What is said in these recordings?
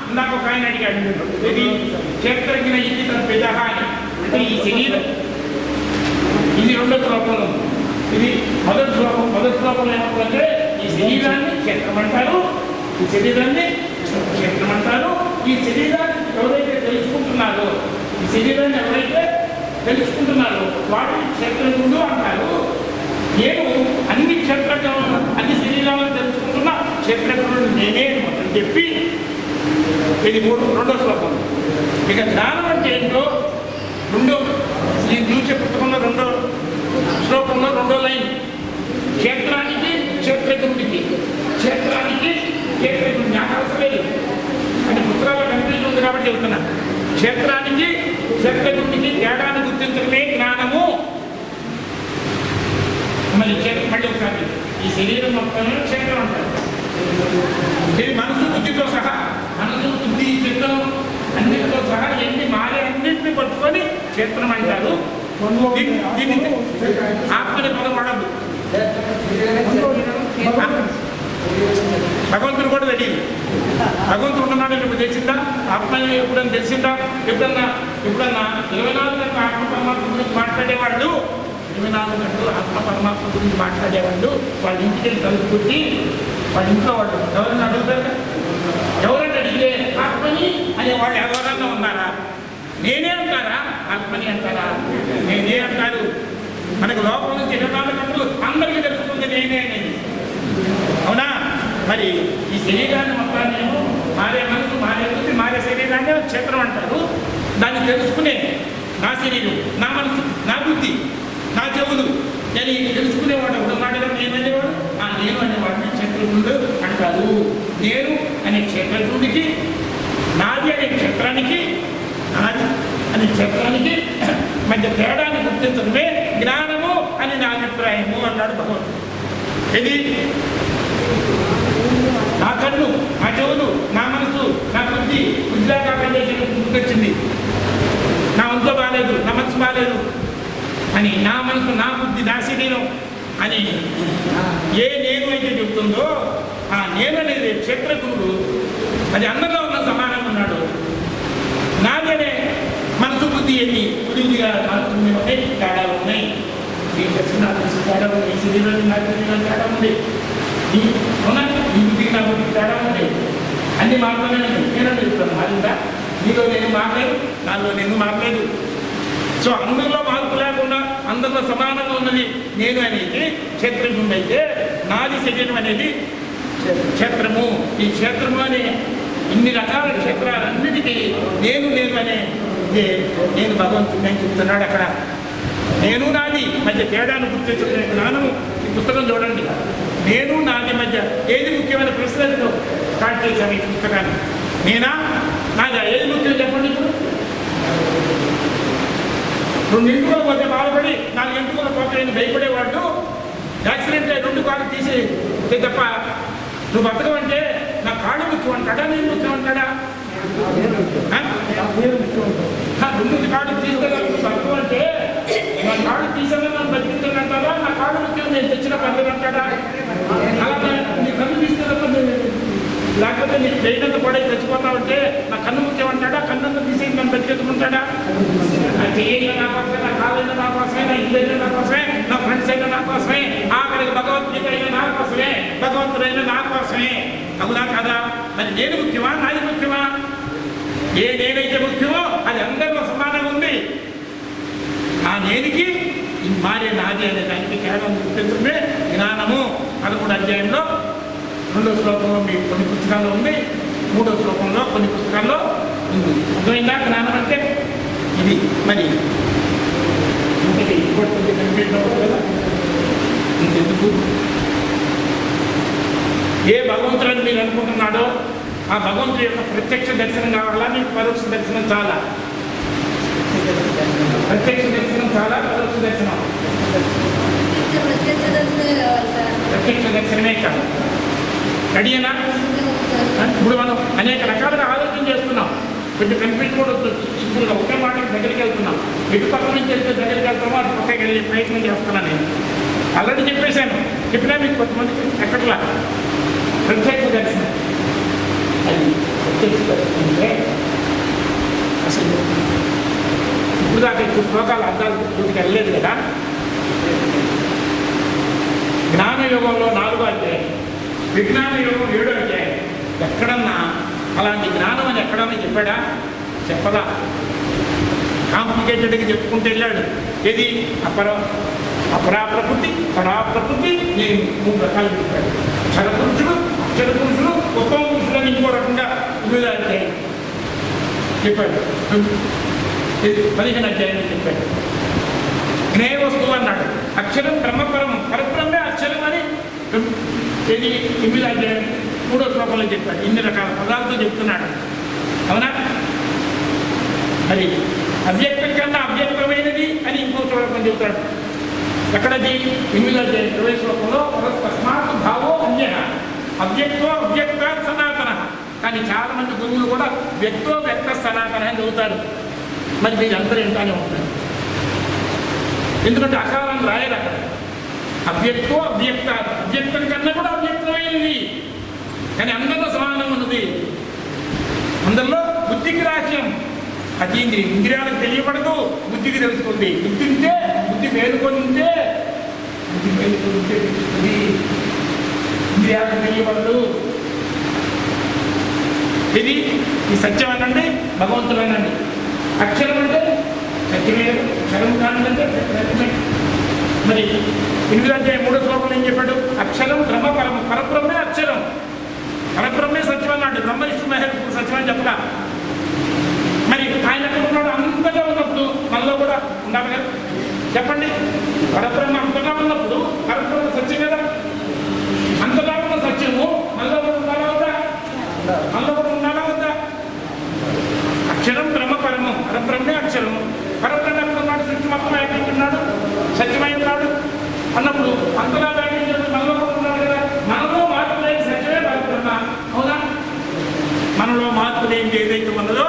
ఇందాక ఒక ఆయన అడిగాడు, ఇది క్షేత్రజ్ఞ ఇది తన పెద్ద అని. అంటే ఈ శరీరం ఇది రెండో శ్లోకంలో, ఇది మొదటి శ్లోకంలో ఏమంటే ఈ శరీరాన్ని క్షేత్రం అంటారు, ఈ శరీరాన్ని క్షేత్రం అంటారు. ఈ శరీరాన్ని ఎవరైతే తెలుసుకుంటున్నారో, ఈ శరీరాన్ని ఎవరైతే తెలుసుకుంటున్నారో వాటిని క్షేత్రజ్ఞుడు అంటారు. నేను అన్ని అన్ని శరీరాలను తెలుసుకుంటున్నా క్షేత్రజ్ఞుడు నేనే మొత్తం చెప్పి ఇది రెండో శ్లోకం. ఇక జ్ఞానం అంటే ఏంటో నేను చూసే పుస్తకంలో రెండో శ్లోకంలో రెండో లైన్, క్షేత్రానికి క్షేత్రజ్ఞుడికి, క్షేత్రానికి క్షేత్రజ్ఞుడు నాకు అవసరం లేదు అని పుస్తకాల్లో కనిపిస్తుంది ఉంది కాబట్టి చెబుతున్నాను. క్షేత్రానికి క్షేత్రజ్ఞుడికి తేడాన్ని గుర్తించడమే జ్ఞానము. మళ్ళీ ఒకసారి ఈ శరీరం మొత్తం క్షేత్రం అంటారు. ఇది మనసు బుద్ధితో సహా, మనసు బుద్ధి చిత్తం అన్నిటితో సహా ఎన్ని మారే అన్నింటినీ పట్టుకొని క్షేత్రం అంటారు. దీన్ని ఆత్మని పదం వాడద్దు. భగవంతుడు కూడా తెలియదు. భగవంతుడు ఉన్నాడు ఇప్పుడు తెలిసిందా? ఆత్మ ఎప్పుడన్నా తెలిసిందా? ఎప్పుడన్నా 24 గంటలు ఆత్మ పరమాత్మ గురించి మాట్లాడేవాళ్ళు, 24 గంటలు ఆత్మ పరమాత్మ గురించి మాట్లాడేవాళ్ళు వాళ్ళ ఇంటికి వెళ్ళి తలుపు కొట్టి వాళ్ళ ఇంట్లో వాళ్ళు ఎవరైనా అడుగుతారు? ఎవరైనా అడిగితే ఆత్మని అనేవాళ్ళు ఎవరన్నా ఉన్నారా? నేనే అంటారా? ఆత్మని అంటారా? నేనే అంటారు. మనకు లోపల నుంచి 24 గంటలు అందరికీ తెలుస్తుంది నేనే అనేది. అవునా? మరి ఈ శరీరాన్ని మొత్తాన్ని మారే మనసు, మారే బుద్ధి, మారే శరీరాన్ని క్షేత్రం అంటారు. దాన్ని తెలుసుకునే నా శరీరం, నా మనసు, నా బుద్ధి, నా చెవులు నేను తెలుసుకునేవాడు ఉన్నాడు కదా. నేను అనేవాడు ఆ నేను అనేవాడిని క్షేత్రజ్ఞుడు అంటారు. నేను అనే క్షేత్రజ్ఞుడికి, నాది అనే క్షేత్రానికి, నాది అనే క్షేత్రానికి మధ్య తేడాన్ని గుర్తించడమే జ్ఞానము అని నా అభిప్రాయము అన్నాడు భగవంతుడు. ఇది నా కళ్ళు, నా చెవులు, నా మనసు, నా బుద్ధి గుర్తొచ్చింది. నా ఒంట్లో బాగాలేదు, నా మనసు బాగాలేదు అని నా మనసు, నా బుద్ధి, నా శరీరం అని ఏ నేను అయితే చెబుతుందో ఆ నేను అనేది క్షేత్రజ్ఞుడు. అది అందరిలో ఉన్న సమానంగా ఉన్నాడు. నాదనే మనసు బుద్ధి ఎన్ని బుద్ధిగా మారుతున్నాయి, తేడాలు ఉన్నాయి. ఈ దక్షిణాది తేడా ఉంది, ఈ శరీరం నా శరీరం తేడా ఉంది, ఈ బుద్ధికి నా బుద్ధికి తేడా ఉంది. అన్ని మార్పులనే నేను చెప్తాను. మారిందా? నీలో నేను మారలేదు, నాలో నేను మారలేదు. సో అందరిలో మార్పు లేకుండా అందరిలో సమానంగా ఉన్నది నేను అనేది క్షేత్రజ్ఞుడు అయితే, నాది శరీరం అనేది క్షేత్రము. ఈ క్షేత్రము అనే ఇన్ని రకాల క్షేత్రాలన్నిటికీ నేను అనే నేను భగవంతుడిని అని చెప్తున్నాడు. అక్కడ నేను నాది మధ్య తేడాను గుర్తించే జ్ఞానము. ఈ పుస్తకం చూడండి, నేను నాది మధ్య ఏది ముఖ్యమైన ప్రశ్నలతో స్టార్ట్ చేశాను ఈ పుస్తకాన్ని. నేనా నాదా? ఏది ముఖ్యం చెప్పండి. ఇప్పుడు 2 ఎంటుకలు పోతే బాధపడి 4 ఎంటుకలు పోతాయని భయపడేవాడు యాక్సిడెంట్ అయ్యి 2 కాళ్ళు తీసి తప్ప నువ్వు బతకమంటే నా కాళ్ళు ముఖ్యం అంటాడా, నేను ముఖ్యం అంటాడా? 2 కాళ్ళు తీసుకెళ్ళాలి బతకమంటే నా కాళ్ళు తీసేలా నన్ను బతికించాలంటారా, నా కాళ్ళు ముఖ్యం నేను తెచ్చిన పనులు అంటాడా? అలాగే నీ కన్ను తీసుకెళ్ళప్పుడు లేకపోతే నీకు పెయినంత పడే చచ్చిపోతావంటే నా కన్ను ముఖ్యం అంటాడా, కన్నంతా తీసేసి నన్ను బతికెత్తుకుంటాడా? నా చెయ్యిగా నా కోసమే, నా కాళ్ళైనా నా కోసమే, నా ఇల్లైనా నా కోసమే, నా ఫ్రెండ్స్ అయినా నా కోసమే, ఆఖరికి భగవద్గీత అయినా నా కోసమే, భగవంతుడైనా నా కోసమే. అవునా కదా? మరి నేను ముఖ్యమా, నాది ముఖ్యమా? ఏ నేనైతే ముఖ్యమో అది అందరిలో సమానంగా ఉంది. ఆ నేనికి మారే నాది అనే దానికి కేవలం గుర్తించడమే జ్ఞానము. 13వ అధ్యాయంలో 2వ శ్లోకంలో మీకు కొన్ని పుస్తకాల్లో ఉంది, 3వ శ్లోకంలో కొన్ని పుస్తకాల్లో ఉంది. అర్థమైందా? జ్ఞానం అంటే ఇది. మరి ఇంతకీ ఇంకోటి కంప్లీట్ అవ్వదు కదా. ఇంకెందుకు? ఏ భగవంతుడని మీరు అనుకుంటున్నాడో ఆ భగవంతుడి యొక్క ప్రత్యక్ష దర్శనం కావాలా, మీకు పరోక్ష దర్శనం చాలా? ప్రత్యక్ష దర్శనం చాలా, పరోక్ష దర్శనం? ప్రత్యక్ష దర్శనమే కాదు. అడియనా? ఇప్పుడు మనం అనేక రకాలుగా ఆలోచన చేస్తున్నాం. కొంచెం కన్ఫ్యూజన్ కూడా సింపుల్గా ఒకే మాట దగ్గరికి వెళ్తున్నాం. ఇటు పక్క నుంచి వెళ్తే దగ్గరికి వెళ్తామో అటు పక్కకి వెళ్ళే ప్రయత్నం చేస్తున్నాను. నేను ఆల్రెడీ చెప్పేశాను, చెప్పినా మీకు కొంతమందికి ఎక్కట్లా. ప్రత్యేక దర్శనం అది ప్రత్యేక దర్శనం. శ్లోకాలు అర్థాలు పూర్తికి వెళ్ళలేదు కదా. జ్ఞానయోగంలో 4వ అధ్యాయం, విజ్ఞాన యోగం 7వ అధ్యాయం. ఎక్కడన్నా అలాంటి జ్ఞానం అని ఎక్కడన్నా చెప్పాడా? చెప్పదా. కాంప్లికేటెడ్గా చెప్పుకుంటూ వెళ్ళాడు. ఏది అపరాప్రకృతి, పరాప్రకృతి, నేను 3 రకాలు చెప్పాడు. అక్షర పురుషుడు, అక్షర పురుషుడు, ఉత్తమ పురుషుడు అని ఇంకో రకంగా 8వ అధ్యాయం చెప్పాడు. 15వ అధ్యాయం చెప్పాడు. జ్ఞేయ వస్తువు అన్నాడు. అక్షరం బ్రహ్మపరం, పరబ్రహ్మే అక్షరం అని ఇది 8వ అధ్యాయం 3వ శ్లోకంలో చెప్పాడు. ఇన్ని రకాల పదాలతో చెప్తున్నాడు. అవునా? అది అవ్యక్తం కన్నా అవ్యక్తమైనది అని ఇంకో శ్లోకం చెబుతాడు. ఎక్కడది? 8వ అధ్యాయం 20వ శ్లోకంలో తస్మాత్ భావో అన్య అవ్యక్తో అవ్యక్త సనాతన. కానీ చాలా మంది గురువులు కూడా వ్యక్తో వ్యక్త సనాతన అని చదువుతారు. మరి మీరు అందరూ ఏంటానే ఉంటారు. ఎందుకంటే అకారాన్ని రాయరు అక్కడ. అవ్యక్తో అవ్యక్త, అవ్యక్తం కన్నా కూడా అవ్యక్తమైనది. కానీ అందరిలో సమానం ఉన్నది. అందరిలో బుద్ధికి రాజ్యం. అతీంద్రియం, ఇంద్రియాలకు తెలియబడదు, బుద్ధికి తెలుసుకుంది. బుద్ధి మేలుకొంటే ఇంద్రియాలకు తెలియబడదు. ఇది ఈ సత్యం అనండి, భగవంతుడనండి. అక్షరం అంటే సత్యమే, అక్షరం కానంటే సత్యమే. మరి 8వ అధ్యాయం 3వ శ్లోకంలో ఏం చెప్పాడు? అక్షరం బ్రహ్మ పరమ, పరబ్రహ్మే అక్షరం, పరబ్రహ్మే సత్యం అన్నాడు. బ్రహ్మ విష్ణు మహేశ్వరుడు సత్యం అని చెప్పలా. మరి ఆయన ఎక్కడ ఉన్నాడు? అంతగా ఉన్నప్పుడు మనలో కూడా ఉండాలి కదా. చెప్పండి, పరబ్రహ్మ అంతగా ఉన్నప్పుడు పరబ్రహ్మ సత్యం కదా. అంతగా ఉన్న సత్యము మనలో కూడా ఉండాలా వద్దా? మనలో కూడా ఉండాలా వద్దా? అక్షరం బ్రహ్మ పరమం, పరబ్రహ్మే అక్షరం. పరబ్రహ్మ ఎక్కడ ఉన్నాడు? సత్యం మొత్తం వ్యాపించున్నాడు, సత్యమై ఉన్నాడు అన్నప్పుడు అంతగా వ్యాపించినప్పుడు మనలో కూడా ఉన్నాడు కదా. మనలో మార్పు లేని సత్యమే పరబ్రహ్మ. అవునా? మనలో మార్పు లేని ఏదైతే ఉన్నదో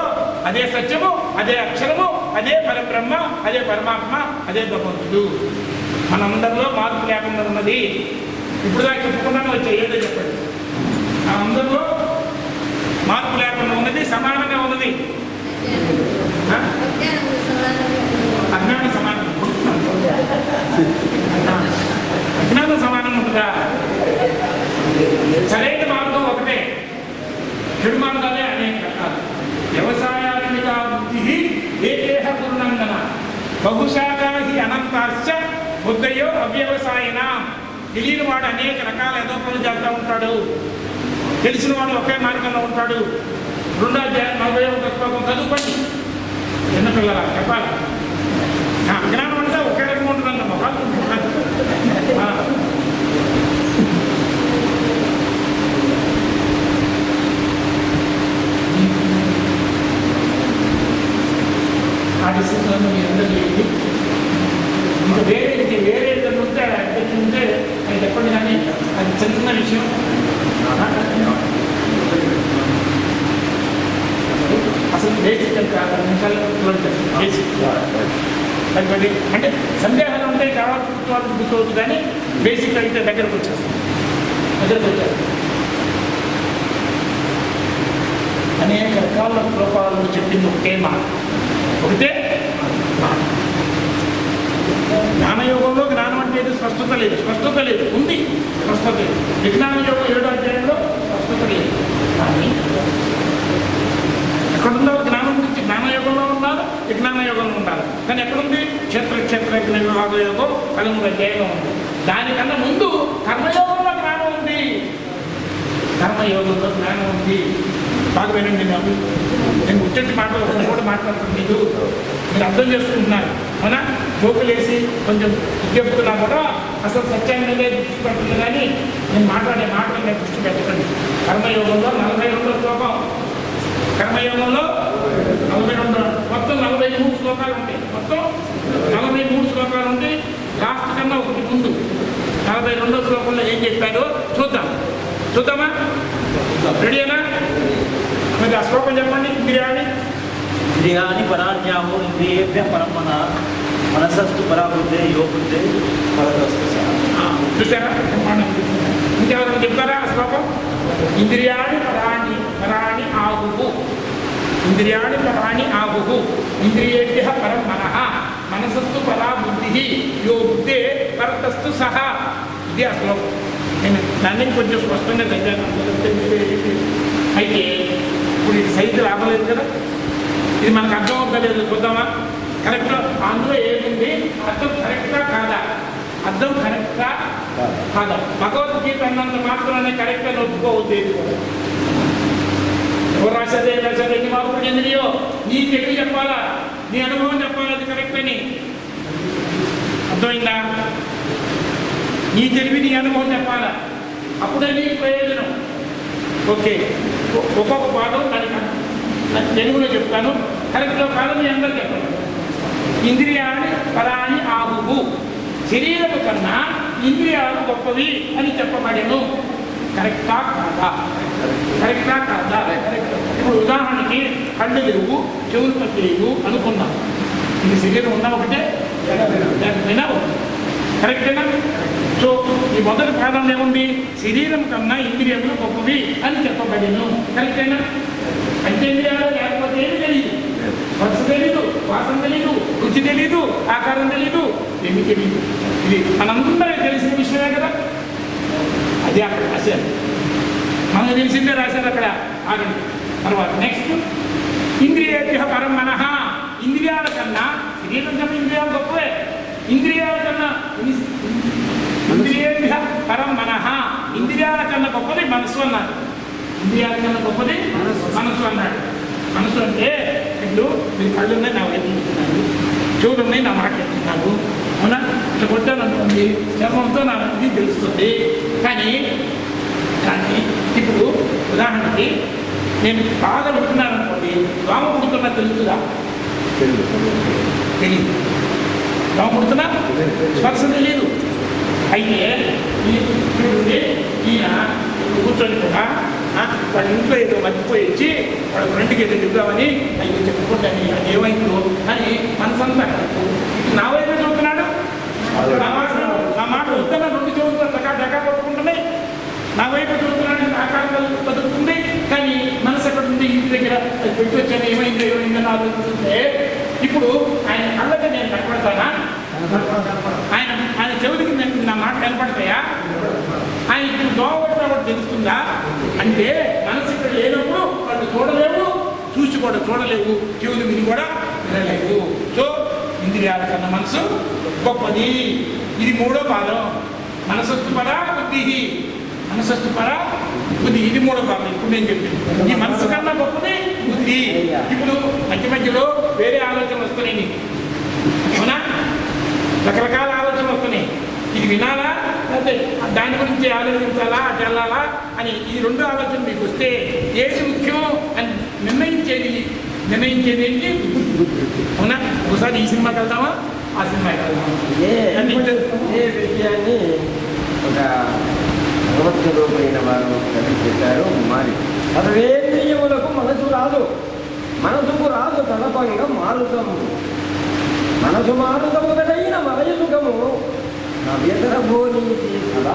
అదే సత్యము, అదే అక్షరము, అదే పరబ్రహ్మ, అదే పరమాత్మ, అదే భగవంతుడు. మనందరిలో మార్పు లేకుండా ఉన్నది. ఇప్పుడు దాకా చెప్పుకున్నాను వచ్చే ఏదో చెప్పండి. అందరిలో మార్పు లేకుండా ఉన్నది, సమానంగా ఉన్నది. అజ్ఞానం సమానం, అజ్ఞానం సమానం ఉంటుందా? సరైన మార్గం ఒకటే, చెడు మార్గాలే అనేక రకాలు. వ్యవసాయాత్మిక బుద్ధి ఏకేహ పూర్ణంగన బహుశాఖాహి అనంతాశ్చ బుద్ధయో అవ్యవసాయన. తెలియని వాడు అనేక రకాల ఏదో పనులు చేస్తూ ఉంటాడు, తెలిసిన వాడు ఒకే మార్గంలో ఉంటాడు. 2వ అధ్యాయం 41వ శ్లోకం చదువుకోండి. చిన్నపిల్లల చెప్పాలి. అజ్ఞానం అంటే ఒకే రకంగా ఉంటుందన్న మొక్కలు. ఆ డిసిప్లిన్ మీరు అందరూ చేయండి. ఇంకా వేరే ఏదైనా ఉంటే అడ్మిషన్ ఉంటే అది చెప్పండి. కానీ అది చిన్న విషయం. అసలు బేసిక్ అంటే 10 నిమిషాలు బేసిక్. అది అంటే సందేహాలు ఉంటే చాలా గుర్తవచ్చు, కానీ బేసిక్ అయితే దగ్గరకు వచ్చేస్తాం. అనేక రకాల శ్లోకాలు చెప్పింది ఒకటే మాట, ఒకటే మాట. జ్ఞానయోగంలో జ్ఞానం అంటే స్పష్టత లేదు, ఉంది స్పష్టత లేదు. విజ్ఞాన యోగం 7వ అధ్యాయంలో స్పష్టత లేదు. కానీ ఎక్కడుందో జ్ఞానం గురించి జ్ఞానయోగంలో ఉండాలి, విజ్ఞాన యోగంలో ఉండాలి. కానీ ఎక్కడుంది? క్షేత్ర విభాగ యోగం 13వ అధ్యాయంలో ఉంది. దానికన్నా ముందు కర్మయోగంలో జ్ఞానం ఉంది. కర్మయోగంలో జ్ఞానం ఉంది. బాగా వినండి. నేను ముచ్చటి మాటలు కూడా మాట్లాడుతున్నాను, మీరు అర్థం చేసుకుంటున్నారు. అవునా? గోకులేసి కొంచెం చెప్తున్నా కూడా అసలు సత్యాన్ని మీదే దృష్టి పెడుతుంది. కానీ నేను మాట్లాడే మాటలు నేను దృష్టి పెట్టకండి. కర్మయోగంలో 42వ శ్లోకం, కర్మయోగంలో 42, మొత్తం 43 శ్లోకాలు ఉంటాయి. మొత్తం 43 శ్లోకాలు ఉంటాయి. లాస్ట్ కన్నా ఒకటి ముందు 42వ శ్లోకంలో ఏం చెప్పారో చూద్దామా? రెడీనా? మరి ఆ శ్లోకం చెప్పండి. ఇంద్రియాణి పరాణ్యాహో ఇంద్రియేభ్య పరం మనసస్తు పరాబుద్ధే యోబుద్ధే చూసారా? ఇంకెవరైనా చెప్తారా ఆ శ్లోకం? ఇంద్రియాణి పరాణి ఆహుః, ఇంద్రియాణి పరాణి ఆహుః, ఇంద్రియేభ్యః పరం మనః. మనసస్తు పరా బుద్ధి యో బుద్ధే పరతస్తు సహా. ఇది ఆ శ్లోకం. నేను దాన్ని కొంచెం స్పష్టంగా చదివాను. అయితే ఇప్పుడు ఇది సైజు రావలేదు కదా, ఇది మనకు అర్థం అవ్వలేదు. చూద్దామా కరెక్ట్ అందులో ఏముంది, అర్థం కరెక్టా కాదా, అర్థం కరెక్టా కాదా. భగవద్గీత అన్నంత మాత్రాన్ని కరెక్ట్గా ఒప్పుకోవద్దు. ఎవరు రాసేదే రాసేది ఎన్ని మార్పులు చెందినయో నీ తెలివి చెప్పాలా, నీ అనుభవం చెప్పాలి, అది కరెక్ట్ అని. అర్థమైందా? నీ తెలివి నీ అనుభవం చెప్పాలా, అప్పుడే నీ ప్రయోజనం. ఓకే, ఒక్కొక్క పాదం దానికి తెలుగులో చెప్తాను, కరెక్ట్లో కాదు మీ అందరూ చెప్పండి. ఇంద్రియాన్ని పరాని ఆహువు, శరీరము కన్నా ఇంద్రియాలు గొప్పవి అని చెప్పబడేను. కరెక్టా కాదా, కరెక్టా కాదా? ఇప్పుడు ఉదాహరణకి కళ్ళు లేవు, చెవులు పట్టలేవు అనుకున్నాం. ఇది శరీరం ఉన్నా ఒకటే, లేకపోయినా ఒకటి. కరెక్టేనా? సో ఈ మొదటి పాదంలో ఏముంది, శరీరం కన్నా ఇంద్రియములు గొప్పవి అని చెప్పబడేను. కరెక్టేనా? పంచేంద్రియాలు లేకపోతే ఏమి తెలియదు, స్పర్శ తెలీదు, వాసన తెలీదు, రుచి తెలీదు, ఆకారం తెలీదు, ఏమి తెలీదు. ఇది మనందరికీ తెలిసిన విషయమే కదా. అది అక్కడ రాశారు, మనకు తెలిసిందే రాశారు అక్కడ. ఆగండి. తర్వాత నెక్స్ట్, ఇంద్రియేభ్యః పరం మనః, ఇంద్రియాల కన్నా శరీరం కన్నా ఇంద్రియాలు గొప్పవే. ఇంద్రియాల కన్నా ఇంద్రియేభ్యః పరం మనః, ఇంద్రియాల కన్నా గొప్పది మనసు అన్నాడు. ఇంద్రియాల కన్నా గొప్పది మనసు అన్నాడు. మనసు అంటే ఇప్పుడు మీరు కళ్ళు ఉన్నాయి నా వైపు చూస్తున్నాను, చెవులు ఉన్నాయి నా మాట చెప్తున్నాను, అవునా? ఇట్లా కొట్టాలనుకోండి చర్మంతో నా ఇది తెలుస్తుంది. కానీ ఇప్పుడు ఉదాహరణకి నేను బాగా పుడుతున్నాను అనుకోండి, దోమ పుడుతున్నా తెలుస్తుందా? తెలియదు. దోమ పుడుతున్నా స్పర్శ తెలియదు. అయితే ఈయన కూర్చొని కూడా వాళ్ళ ఇంట్లో ఏదో మర్చిపోయి వచ్చి వాళ్ళ ఫ్రెండ్కి ఏదో చెప్దామని అయ్యో చెప్పుకుంటే అది ఏమైందో అని మనసంతా నా వైపు చూస్తున్నాడు. నా మాట వస్తున్నా, రెండు చెవులు డకా కొట్టుకుంటున్నాయి. నా వైపు చూస్తున్నాడు, ఆకారం బతుకుతుంది. కానీ మనసు ఎక్కడ ఉంది, ఇంటి దగ్గర పెట్టి వచ్చాను, ఏమైందని ఆలోచిస్తుంటే ఇప్పుడు ఆయన కళ్ళకి నేను కనపడతానా? ఆయన చెవులకి నా మాట కనపడతాయా? ఆయన ఇప్పుడు దోవడం తెలుస్తుందా? అంటే మనసు ఇక్కడ లేనప్పుడు వాళ్ళు చూడలేవు, చూసి కూడా చూడలేవు, చెవులు విని కూడా వినలేవు. సో ఇంద్రియాల కన్నా మనసు గొప్పది. ఇది మూడో పాదం. మనసస్తు పరా బుద్ధి, మనసస్తు పరా బుద్ధి, ఇది మూడో పాదం. ఇప్పుడు నేను చెప్పింది ఈ మనసు కన్నా గొప్పది బుద్ధి. ఇప్పుడు మధ్యలో వేరే ఆలోచనలు వస్తున్నాయి నీకు, అవునా? రకరకాల ఆలోచనలు వస్తున్నాయి. ఇది వినాలా లేకపోతే దాని గురించి ఆలోచించాలా, అటు వెళ్ళాలా అని ఈ రెండు ఆలోచనలు మీకు వస్తే ఏది ముఖ్యం అని నిర్ణయించేది ఏంటి? అవునా? ఒకసారి ఈ సినిమాకి వెళ్దామా, ఆ సినిమాకి వెళ్దామా? ఏ విషయాన్ని ఒక భగవద్గీతమైన వారు చెప్పారు. మారి సర్వేంద్రియములకు మనసు రాదు, మనసుకు రాదు తలపంగా మారుతాము. మనసు మారుతముదైన మలయ సుఖము నవ్యతర భోనీతి సదా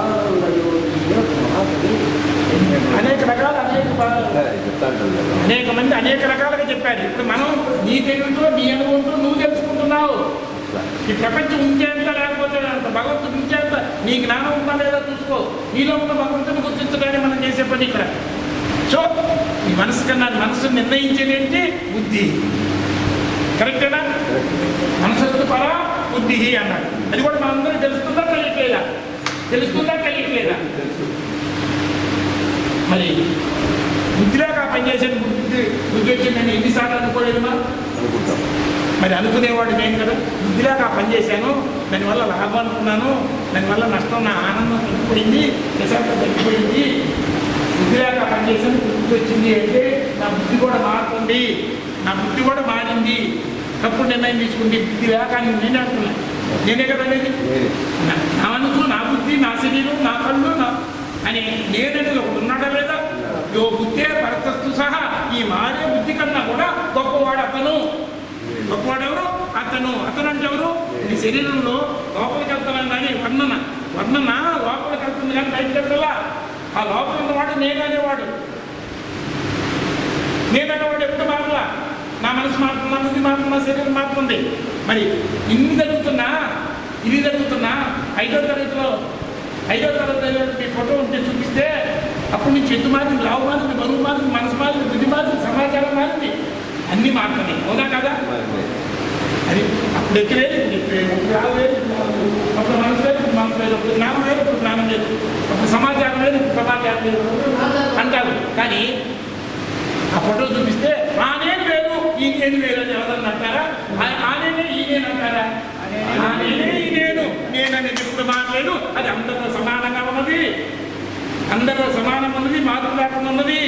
అనేక మంది అనేక రకాలుగా చెప్పారు. ఇప్పుడు మనం నీ తెలివితో నీ అనుభవంతో నువ్వు తెలుసుకుంటున్నావు. ఈ ప్రపంచం ఉంచేంత లేకపోతే భగవంతుడు ఉంచేంత నీ జ్ఞానం ఉందా లేదా చూసుకో. నీలో ఉన్న భగవంతుని గుర్తించడానికి మనం చేసే పని ఇక్కడ. సో ఈ మనసు కన్నా మనసును నిర్ణయించేది ఏంటి? బుద్ధి. కరెక్టేనా? మనసస్తు పరా బుద్ధి అన్నాడు. అది కూడా మనందరూ తెలుస్తుందా తెలియట్లేదా? తెలుస్తుందా తెలియట్లేదా? మరి బుద్ధిలాగా పనిచేసేది బుద్ధి వచ్చిందని ఎన్నిసార్లు అనుకోలేదు మనం? మరి అనుకునేవాడు నేను కదా, బుద్ధిలాగా పనిచేశాను, దానివల్ల లాభం అనుకున్నాను, దానివల్ల నష్టం, నా ఆనందం తగ్గిపోయింది, ప్రశాంతం తగ్గిపోయింది. బుద్ధిలాగా పనిచేశాను, బుద్ధి వచ్చింది అంటే నా బుద్ధి కూడా మారుతుంది, నా బుద్ధి కూడా మారింది, తప్పుడు నిర్ణయం తీసుకుంది. బుద్ధి లేక నేనే అంటున్నాను, నేనే కదా అనేది. నా మనసు, నా బుద్ధి, నా శరీరం, నా కళ్ళు, నా అని నేననేది ఒకటి ఉన్నాడా లేదా? యో బుద్ధే పరతస్తు సహా, ఈ మారే బుద్ధి కన్నా కూడా గొప్పవాడు అతను. గొప్పవాడెవరు? అతను. అతను అంటే ఎవరు? ఈ శరీరంలో లోపలికి వెళ్తాను కానీ వర్ణన లోపలికి వెళ్తుంది కానీ బయటకు వెళ్తా. ఆ లోపల ఉన్నవాడు నేననేవాడు. నేననేవాడు ఎప్పుడు మారలా. నా మనసు మారుతుంది, నా బుద్ధి మారుతుంది, నా శరీరం మారుతుంది. మరి ఇన్ని జరుగుతున్నా ఇది జరుగుతున్నా ఐదో తరగతి ఫోటో ఉంటే చూపిస్తే అప్పటి నుంచి ఎత్తు మారింది, లావు మారింది, బరువు మారింది, మనసు మారింది, బుద్ధి మారింది, సమాచారం మారింది, అన్నీ మారుతున్నాయి. అవునా కదా? అది అప్పుడు ఎత్తు లేదు, ఇప్పుడు లావు లేదు, అప్పుడు మనసు లేదు, ఇప్పుడు మనసు లేదు, అప్పుడు జ్ఞానం లేదు, ఇప్పుడు జ్ఞానం లేదు, అప్పుడు సమాచారం లేదు, ఇప్పుడు సమాచారం లేదు అంటారు. కానీ ఆ ఫోటో చూపిస్తే ఆ నేను వేరు ఈ నేను వేరు అని ఎవరన్నా అంటారా? ఆ నేనే ఈ నేను అంటారా? ఆ నేనే ఈ నేననేది ఇప్పుడు మారలేదు. అది అందరిలో సమానంగా ఉన్నది, అందరిలో సమానం ఉన్నది, మార్పు లేకుండా ఉన్నది,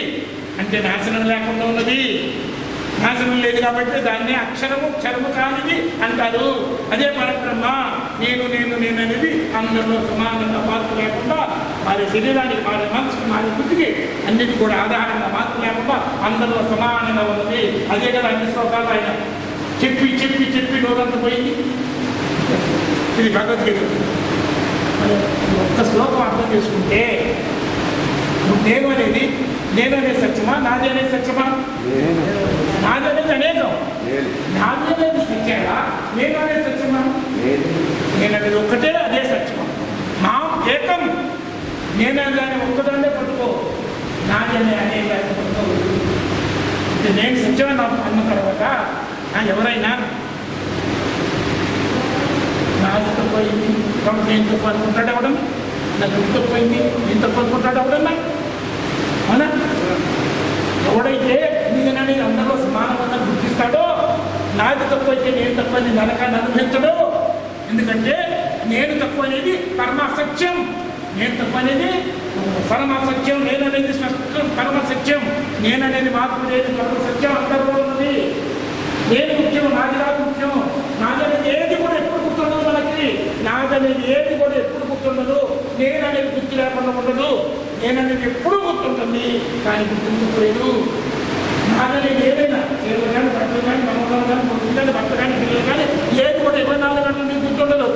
అంటే నాశనం లేకుండా ఉన్నది. నాశనం లేదు కాబట్టి దాన్ని అక్షరము క్షరము కానిది అంటారు. అదే పరబ్రహ్మ. నేను అనేది అందరిలో సమానంగా మార్పు లేకుండా, మారే శరీరానికి, మారే మనసుకు, మారే బుద్ధికి అన్నిటి కూడా ఆధారంగా మార్పు లేకుండా అందరిలో సమానంగా ఉన్నది. అదే కదా అన్ని శ్లోకాలు ఆయన చెప్పి నోరంతా పోయింది. ఇది భగవద్గీత. మరి ఒక్క శ్లోకం అర్థం చేసుకుంటే నేను అనేది సత్యమా, నాది అనేది సత్యమా? నాది అనేది అనేకం, నాది అనేది సత్యమా, నేను అనేది సత్యమా? నేను అనేది ఒక్కటే, అదే సత్యం. మా ఏకం. నేను దాన్ని ఒక్కదాన్నే పట్టుకో, నాది అనే దాన్ని పట్టుకో. నేను సత్యమని అన్న తర్వాత ఎవరైనా నాకు తక్కువైంది కాబట్టి నేను తక్కువ అనుకుంటాడు అవడం, నా దుడ్డు తక్కువైంది నేను తక్కువ అనుకుంటాడు అవడన్నా? అవునా? ఎవడైతే నేనని అందరిలో సమానంగా గుర్తిస్తాడో, నాది తక్కువైతే నేను తక్కువ నరకాన్ని అనుభవించడు. ఎందుకంటే నేను తక్కువ అనేది పరమసత్యం, నేను తక్కువ అనేది పరమసత్యం, నేను అనేది స్పష్టం పరమసత్యం, నేను అనేది మార్పు లేదు, పరమసత్యం అందరిలో ఉన్నది. నేను ముఖ్యం, నాది కాదు ముఖ్యం. నాదనేది ఏది కూడా ఎప్పుడు గుర్తుండదు మనకి, నాదనేది ఏది కూడా ఎప్పుడు గుర్తుండదు. నేననేది గుర్తు లేకుండా ఉండదు, నేననేది ఎప్పుడు గుర్తుంటుంది కానీ గుర్తుండలేదు. నాదనేది ఏదైనా ఏదో కానీ బట్టలు కానీ మనవరాలు కానీ కొడుకు కానీ భర్త కానీ పిల్లలు కానీ ఏది కూడా 24 గంటలు నీకు గుర్తుండదు.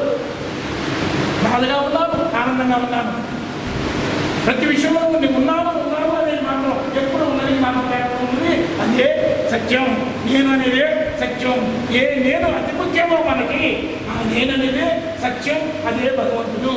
బాధగా ఉన్నాను, ఆనందంగా ఉన్నాను, ప్రతి విషయంలో నువ్వు ఉన్నాను అనేది మాత్రం ఎప్పుడు ఉన్నది, మాత్రం లేకుండా ఉన్నది. అదే సత్యం. నేను అనేదే సత్యం. నేను అతి ముఖ్యమో మనకి, ఆ నేననేదే సత్యం, అదే భగవంతుడు.